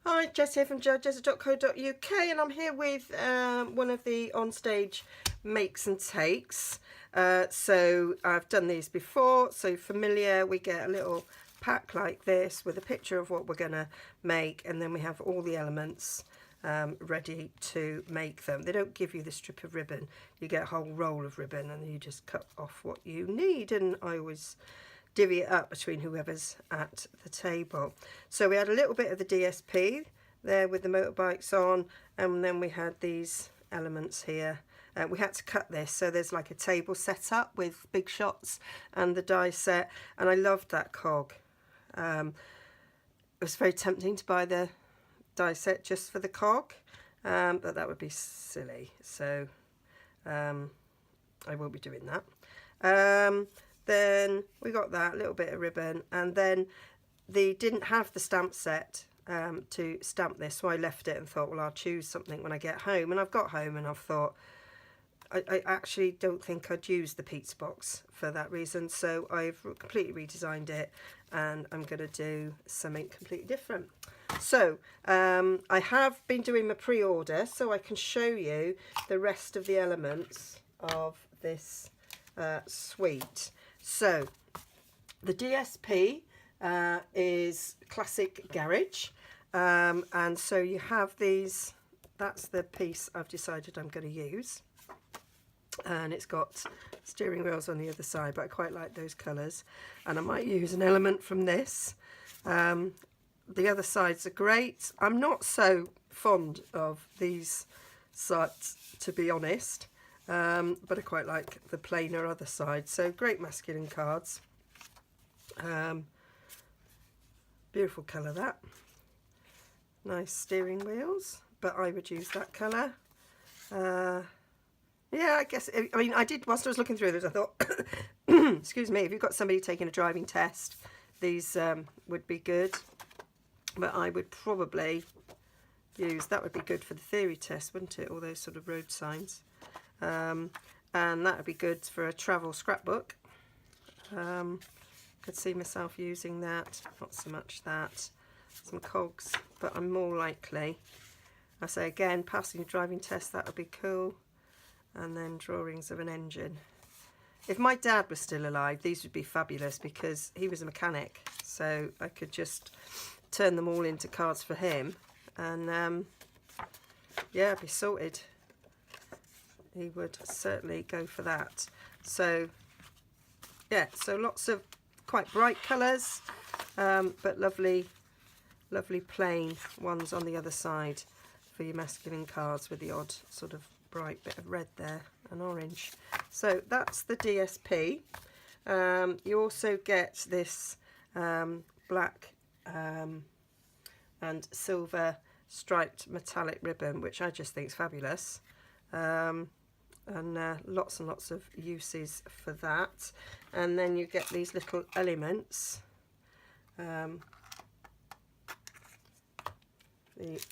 Hi, Jess here from nigezza.co.uk, and I'm here with one of the onstage makes and takes. So I've done these before, so familiar. We get a little pack like this with a picture of what we're going to make, and then we have all the elements ready to make them. They don't give you the strip of ribbon. You get a whole roll of ribbon, and you just cut off what you need, and I always divvy it up between whoever's at the table. So we had a little bit of the DSP there with the motorbikes on, and then we had these elements here. We had to cut this, so there's like a table set up with big shots and the die set, and I loved that cog. It was very tempting to buy the die set just for the cog, but that would be silly, so I won't be doing that. Then we got that little bit of ribbon, and then they didn't have the stamp set to stamp this, so I left it and thought, well, I'll choose something when I get home. And I've got home and I've thought I actually don't think I'd use the pizza box for that reason, so I've completely redesigned it and I'm going to do something completely different. So I have been doing my pre-order so I can show you the rest of the elements of this suite. So the DSP is classic garage, and so you have these. That's the piece I've decided I'm going to use, and it's got steering wheels on the other side, but I quite like those colours, and I might use an element from this. The other sides are great. I'm not so fond of these sides, to be honest. But I quite like the plainer other side. So great masculine cards. Beautiful colour, that. Nice steering wheels, but I would use that colour. Yeah, I guess, I mean, I did, whilst I was looking through this, I thought, excuse me, if you've got somebody taking a driving test, these would be good. But I would probably use, that would be good for the theory test, wouldn't it? All those sort of road signs. And that would be good for a travel scrapbook. Could see myself using that, not so much that. Some cogs, but I'm more likely, I say again, passing a driving test, that would be cool. And then drawings of an engine. If my dad was still alive, these would be fabulous because he was a mechanic, so I could just turn them all into cards for him, and yeah, be sorted. He would certainly go for that. So yeah, so lots of quite bright colours, but lovely plain ones on the other side for your masculine cards with the odd sort of bright bit of red there and orange. So that's the DSP. You also get this black and silver striped metallic ribbon, which I just think is fabulous. And lots and lots of uses for that. And then you get these little elements, the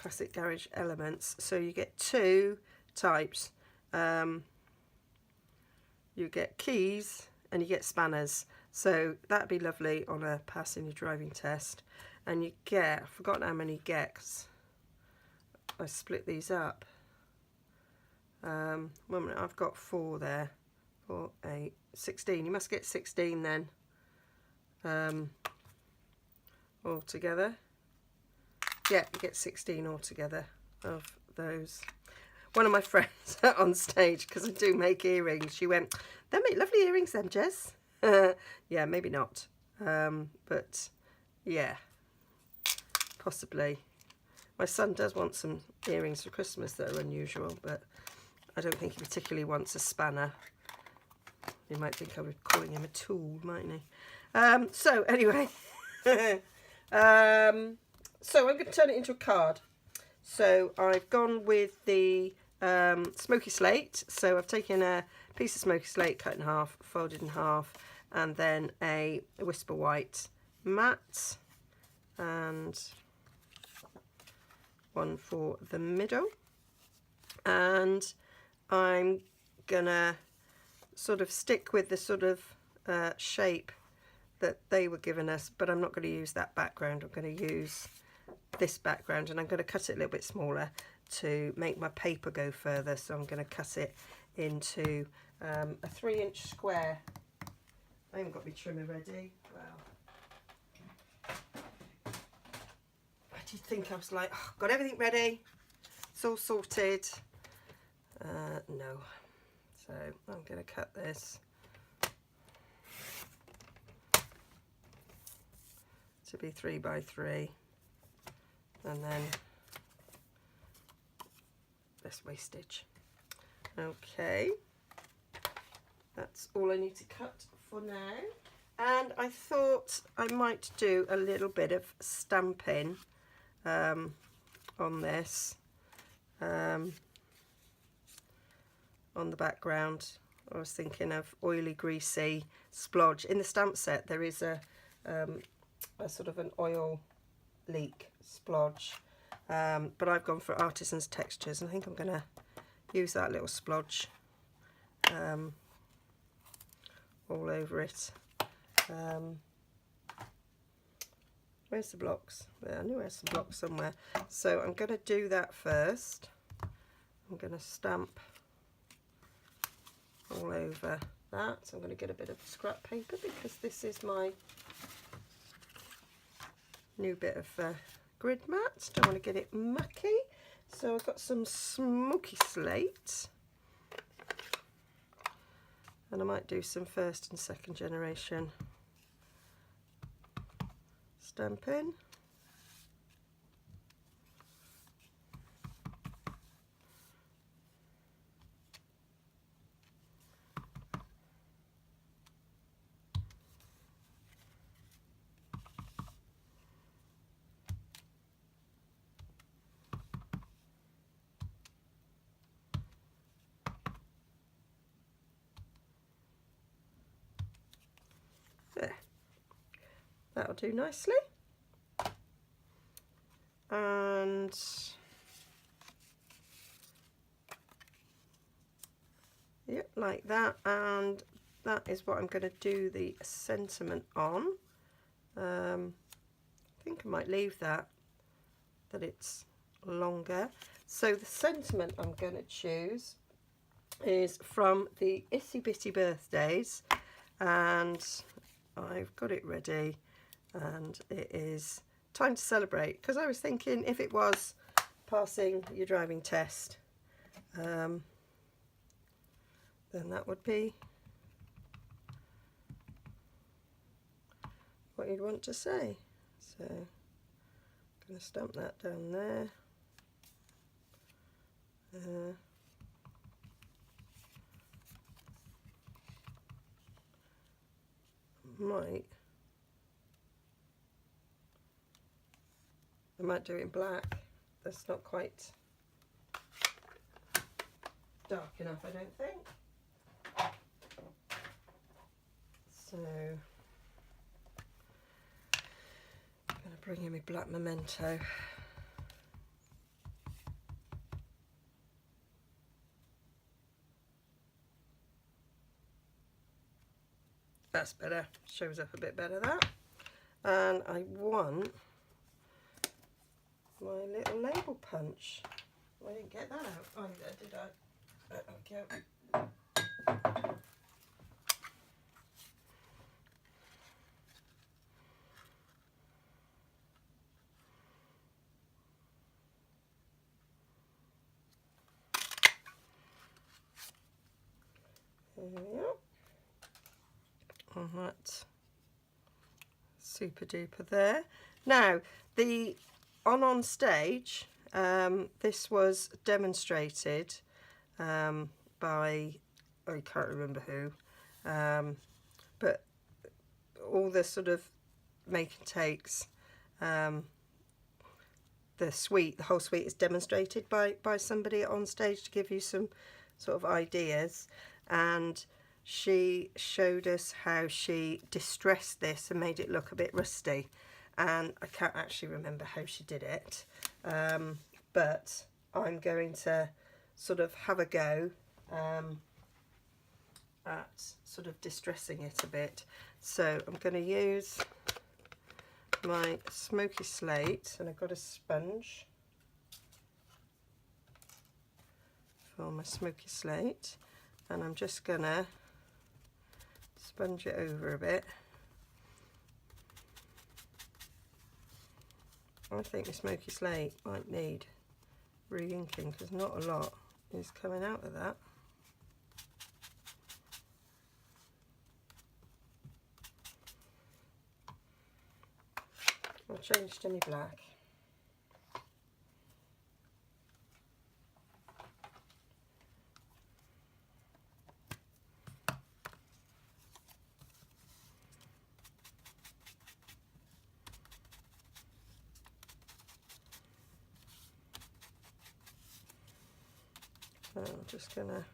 classic garage elements. So you get two types. You get keys and you get spanners. So that'd be lovely on a passing your driving test. And you get, I've forgotten how many you get, 'cause I split these up. 1 minute, I've got 4 there. 4, 8, 16. You must get 16 then, all together. Yeah, you get 16 altogether of those. One of my friends on stage, because I do make earrings, she went, "They make lovely earrings then, Jess." Yeah, maybe not, but yeah, possibly. My son does want some earrings for Christmas that are unusual, but I don't think he particularly wants a spanner. He might think I was calling him a tool, mightn't he? So anyway, so I'm going to turn it into a card. So I've gone with the smoky slate. So I've taken a piece of smoky slate, cut in half, folded in half, and then a whisper white matte, and one for the middle. And I'm gonna sort of stick with the sort of shape that they were giving us, but I'm not going to use that background. I'm going to use this background, and I'm going to cut it a little bit smaller to make my paper go further. So I'm going to cut it into a 3-inch square. I haven't got my trimmer ready. Well, I did think I was like, oh, got everything ready, it's all sorted. No. So I'm going to cut this to be 3 by 3, and then this wastage. Okay, that's all I need to cut for now. And I thought I might do a little bit of stamping on this, on the background. I was thinking of oily, greasy splodge. In the stamp set there is a sort of an oil leak splodge, but I've gone for Artisan's Textures, and I think I'm going to use that little splodge all over it. Where's the blocks? There, I knew there's some blocks somewhere. So I'm going to do that first. I'm going to stamp all over that. So I'm going to get a bit of scrap paper, because this is my new bit of grid mat. Don't want to get it mucky. So I've got some smoky slate, and I might do some 1st and 2nd generation stamping. There, that'll do nicely. And yep, like that. And that is what I'm going to do the sentiment on. I think I might leave that it's longer. So the sentiment I'm going to choose is from the Itsy Bitty Birthdays, and I've got it ready, and it is Time to Celebrate, because I was thinking if it was passing your driving test, then that would be what you'd want to say. So I'm going to stamp that down there. I might do it in black. That's not quite dark enough, I don't think. So I'm going to bring in my black memento. That's better, shows up a bit better, that. And I want my little label punch. I didn't get that out either, did I? Okay. There we are. And that's super duper there. Now, the on stage, this was demonstrated by, I can't remember who, but all the sort of make and takes, the whole suite is demonstrated by somebody on stage to give you some sort of ideas. And she showed us how she distressed this and made it look a bit rusty, and I can't actually remember how she did it, but I'm going to sort of have a go at sort of distressing it a bit. So I'm going to use my smoky slate, and I've got a sponge for my smoky slate, and I'm just gonna sponge it over a bit. I think the smoky slate might need re-inking because not a lot is coming out of that. I'll change to my black. So I'm just gonna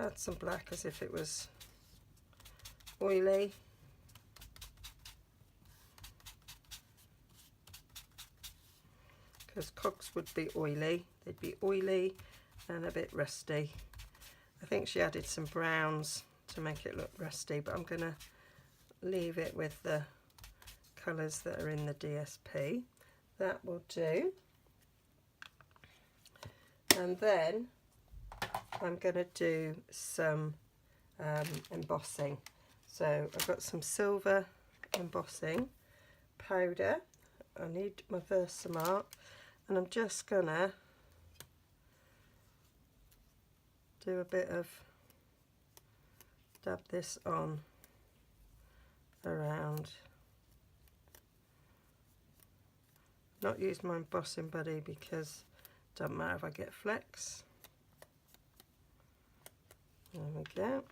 add some black as if it was oily. Because cogs would be oily, they'd be oily and a bit rusty. I think she added some browns to make it look rusty, but I'm going to leave it with the colours that are in the DSP. That will do. And then I'm going to do some embossing. So I've got some silver embossing powder. I need my Versamark, and I'm just gonna do a bit of dab this on around. Not use my embossing buddy because it doesn't matter if I get flecks. There we go.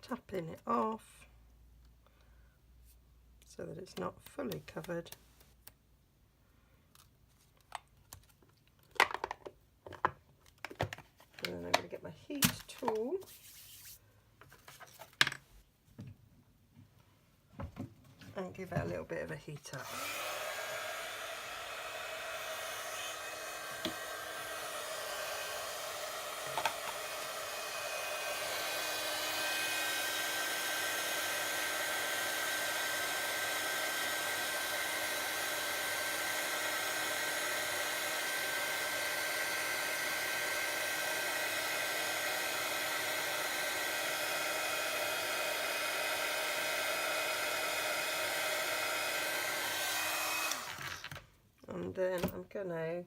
Tapping it off so that it's not fully covered. And then I'm going to get my heat tool and give it a little bit of a heat up. And then I'm going to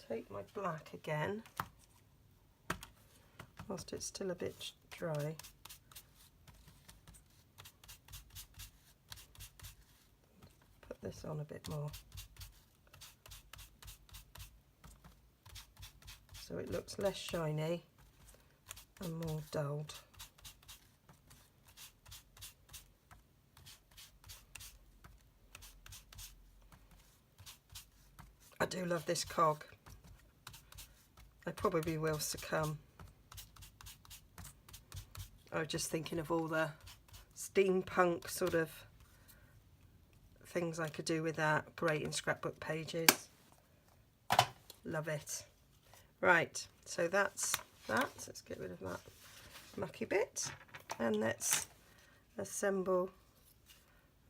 take my black again, whilst it's still a bit dry. Put this on a bit more, so it looks less shiny and more dulled. I do love this cog. I probably will succumb. I was just thinking of all the steampunk sort of things I could do with that. Great in scrapbook pages. Love it. Right, so that's that. Let's get rid of that mucky bit. And let's assemble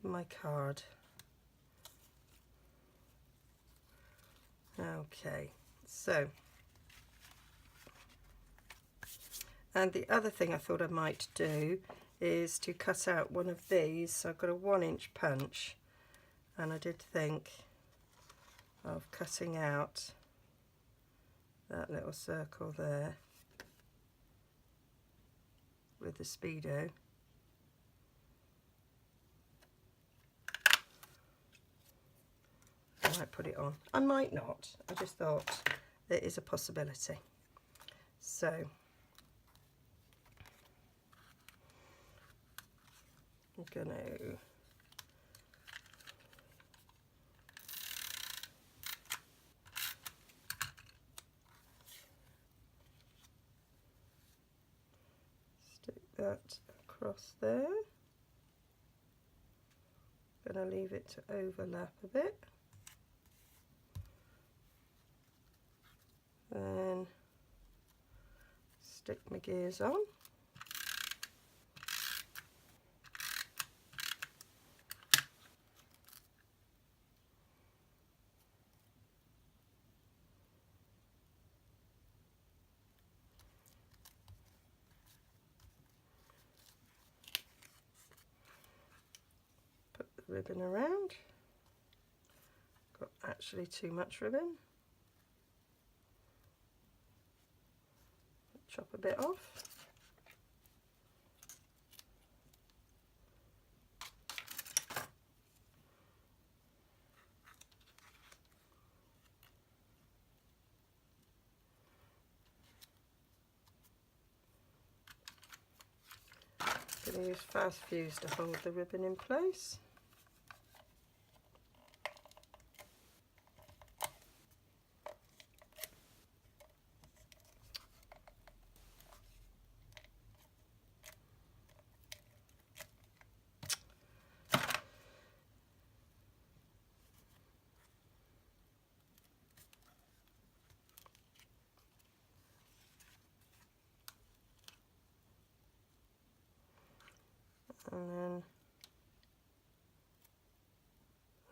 my card. Okay, so, and the other thing I thought I might do is to cut out one of these. So I've got a 1-inch punch, and I did think of cutting out that little circle there with the Speedo. I might put it on. I might not. I just thought there is a possibility. So So I'm going to stick that across there. Going to leave it to overlap a bit. Then stick my gears on. Put the ribbon around. Got actually too much ribbon. Chop a bit off. I'm going to use fast fuse to hold the ribbon in place. And then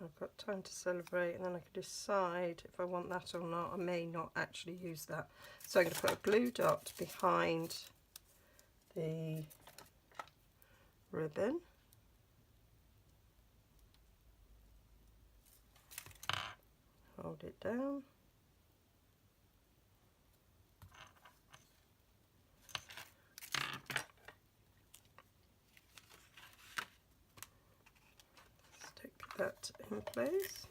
I've got time to celebrate, and then I can decide if I want that or not. I may not actually use that. So I'm going to put a glue dot behind the ribbon. Hold it down. That in place.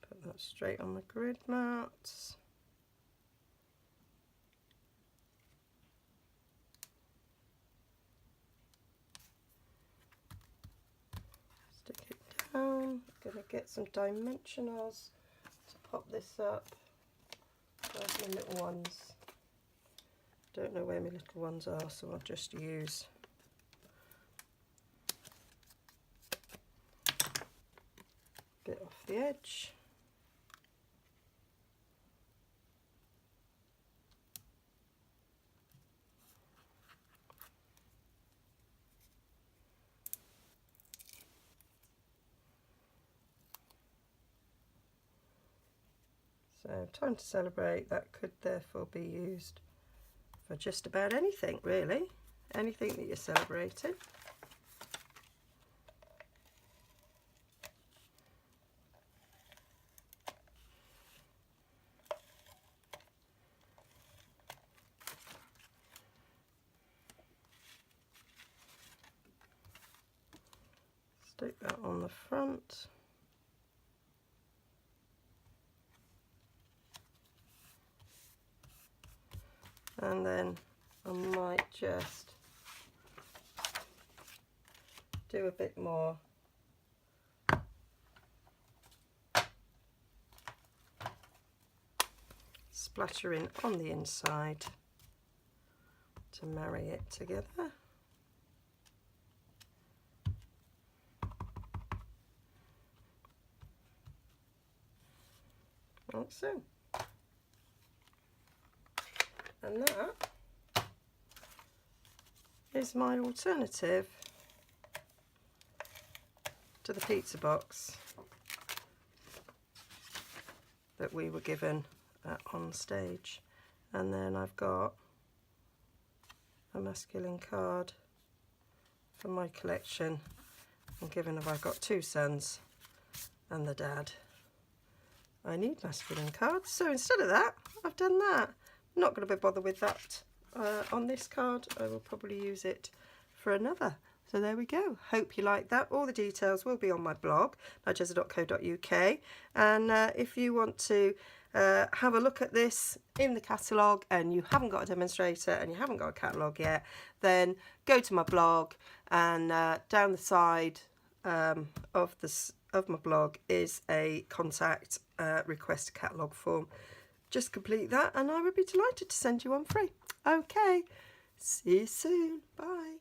Put that straight on the grid mats. Stick it down. Gonna get some dimensionals to pop this up. There's my little ones. Don't know where my little ones are, so I'll just use a bit off the edge. So time to celebrate, that could therefore be used for just about anything really, anything that you're celebrating. Stick that on the front. And then I might just do a bit more splattering on the inside to marry it together. Like so. And that is my alternative to the pizza box that we were given on stage. And then I've got a masculine card from my collection. And given that I've got two sons and the dad, I need masculine cards. So instead of that, I've done that. I'm not going to be bothered with that on this card. I will probably use it for another. So there we go. Hope you like that. All the details will be on my blog, nigezza.co.uk. And if you want to have a look at this in the catalogue and you haven't got a demonstrator and you haven't got a catalogue yet, then go to my blog, and down the side of my blog is a contact request catalogue form. Just complete that and I would be delighted to send you one free. Okay, see you soon. Bye.